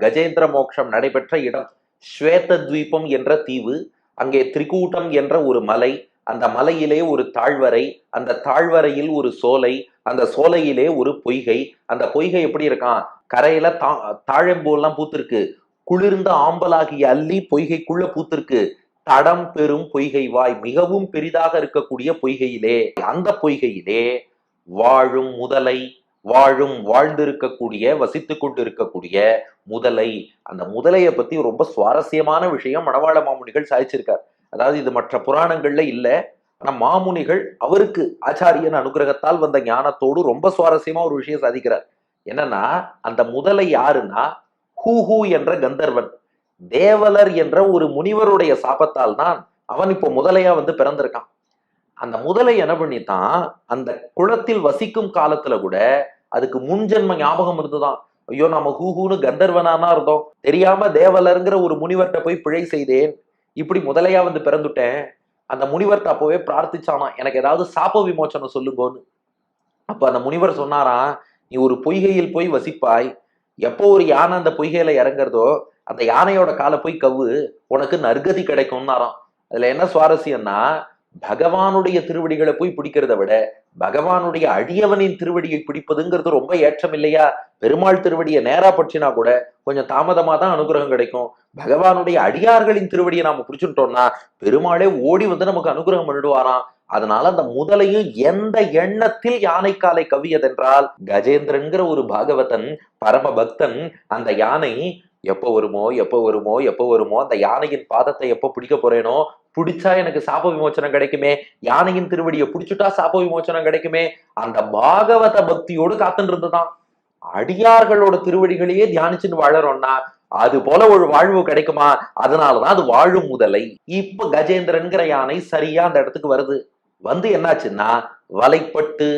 கஜேந்திர மோட்சம் நடைபெற்ற இடம் ஸ்வேத தீபம் என்ற தீவு. அங்கே திரிகூட்டம் என்ற ஒரு மலை, அந்த மலையிலே ஒரு தாழ்வரை, அந்த தாழ்வரையில் ஒரு சோலை, அந்த சோலையிலே ஒரு பொய்கை. அந்த பொய்கை எப்படி இருக்கான், கரையில தாழம்பூலாம் பூத்திருக்கு, குளிர்ந்த ஆம்பலாகிய அல்லி பொய்கைக்குள்ள பூத்திருக்கு. தடம் பெரும் பொய்கை வாய், மிகவும் பெரிதாக இருக்கக்கூடிய பொய்கையிலே, அந்த பொய்கையிலே வாழும் முதலை, வாழ்ந்திருக்கக்கூடிய, வசித்துக் கொண்டு இருக்கக்கூடிய முதலை. அந்த முதலையை பத்தி ரொம்ப சுவாரஸ்யமான விஷயம் மணவாள மாமுனிகள் சாதிச்சிருக்கார். அதாவது இது மற்ற புராணங்கள்ல இல்ல, ஆனா மாமுனிகள் அவருக்கு ஆச்சாரியன் அனுகிரகத்தால் வந்த ஞானத்தோடு ரொம்ப சுவாரஸ்யமா ஒரு விஷயம் சாதிக்கிறார். என்னன்னா, அந்த முதலை யாருன்னா ஹூஹூ என்ற கந்தர்வன், தேவலர் என்ற ஒரு முனிவருடைய சாபத்தால் தான் அவன் இப்போ முதலையா வந்து பிறந்திருக்கான். அந்த முதலை என்ன பண்ணித்தான், அந்த குளத்தில் வசிக்கும் காலத்துல கூட அதுக்கு முன்ஜென்ம ஞாபகம் இருந்துதான். ஐயோ, நம்ம ஹூஹூன்னு கந்தர்வனானா இருந்தோம், தெரியாம தேவலருங்கிற ஒரு முனிவர்கிட்ட போய் பிழை செய்தேன், இப்படி முதலையா வந்து பிறந்துட்டேன். அந்த முனிவர்கிட்ட அப்பவே பிரார்த்திச்சானா, எனக்கு ஏதாவது சாப விமோச்சனம் சொல்லுங்கன்னு. அப்ப அந்த முனிவர் சொன்னாராம், நீ ஒரு பொய்கையில் போய் வசிப்பாய், எப்போ ஒரு யானை அந்த பொய்கையில இறங்குறதோ அந்த யானையோட காலை போய் கவ்வு, உனக்கு நற்கதி கிடைக்கும்னாராம். அதுல என்ன சுவாரஸ்யம்னா, பகவானுடைய திருவடிகளை போய் பிடிக்கிறத விட பகவானுடைய அடியவனின் திருவடியை பிடிப்பதுங்கிறது ரொம்ப ஏற்றம் இல்லையா? பெருமாள் திருவடியை நேரா பற்றினா கூட கொஞ்சம் தாமதமா தான் அனுகிரகம் கிடைக்கும். பகவானுடைய அடியார்களின் திருவடியை நாம பிடிச்சுட்டோம்னா பெருமாளே ஓடி வந்து நமக்கு அனுகிரகம் பண்ணிடுவாராம். அதனால அந்த முதலையும் எந்த எண்ணத்தில் யானை காலை கவியதென்றால், கஜேந்திரன்கிற ஒரு பாகவதன் பரம பக்தன் அந்த யானை எப்போ வருமோ எப்போ வருமோ எப்போ வருமோ, அந்த யானையின் பாதத்தை எப்போ பிடிக்க போறேனோ, பிடிச்சா எனக்கு சாப விமோச்சனம் கிடைக்குமே, யானையின் திருவடியை பிடிச்சுட்டா சாப விமோச்சனம் கிடைக்குமே, அந்த பாகவத பக்தியோடு காத்துட்டு இருந்துதான். அடியார்களோட திருவடிகளையே தியானிச்சுன்னு வாழறோம்னா அது போல ஒரு வாழ்வு கிடைக்குமா? அதனாலதான் அது வாழும் முதலை. இப்ப கஜேந்திரன்கிற யானை சரியா அந்த இடத்துக்கு வருது. வந்து என்னாச்சுன்னா, வலைப்பட்டு,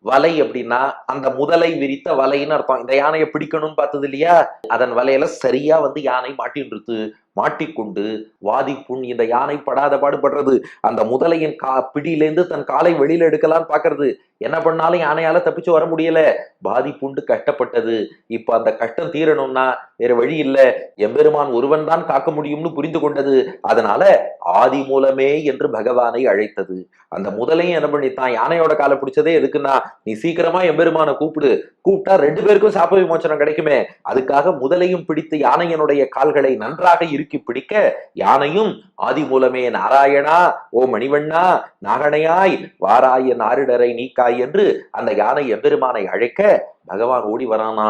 வலை அப்படின்னா அந்த முதலை விரித்த வலைன்னு அர்த்தம். இந்த யானையை பிடிக்கணும்னு பார்த்தது இல்லையா, அதன் வலையில சரியா வந்து யானை மாட்டின்றது. மாட்டிக்கொண்டு வாதிப்புண், இந்த யானை படாத பாடுபடுறது, அந்த முதலையின் பிடியிலேருந்து தன் காலை வெளியில எடுக்கலான்னு பாக்குறது, என்ன பண்ணாலும் யானையால தப்பிச்சு வர முடியல, பாதிப்புண்டு கஷ்டப்பட்டது. இப்ப அந்த கஷ்டம் தீரணும்னா வேற வழி இல்ல, எம்பெருமான் ஒருவன் தான் காக்க முடியும்னு புரிந்து கொண்டது. அதனால ஆதி மூலமே என்று பகவானை அழைத்தது. அந்த முதலையும் என்ன பண்ணித்தான், யானையோட காலை பிடிச்சதே எதுக்குன்னா, நீ சீக்கிரமா எம்பெருமான கூப்பிடு, கூப்பிட்டா 2 பேருக்கும் சாப விமோச்சனம் கிடைக்குமே, அதுக்காக முதலையும் பிடித்து யானையனுடைய கால்களை நன்றாக இறுக்கி பிடிக்க, யானையும் ஆதி மூலமே நாராயணா ஓ மணிவண்ணா நாகனையாய் வாராய நாரிடரை நீக்காய் என்று அந்த யானை எம்பெருமானை அழைக்க பகவான் ஓடி வரானா.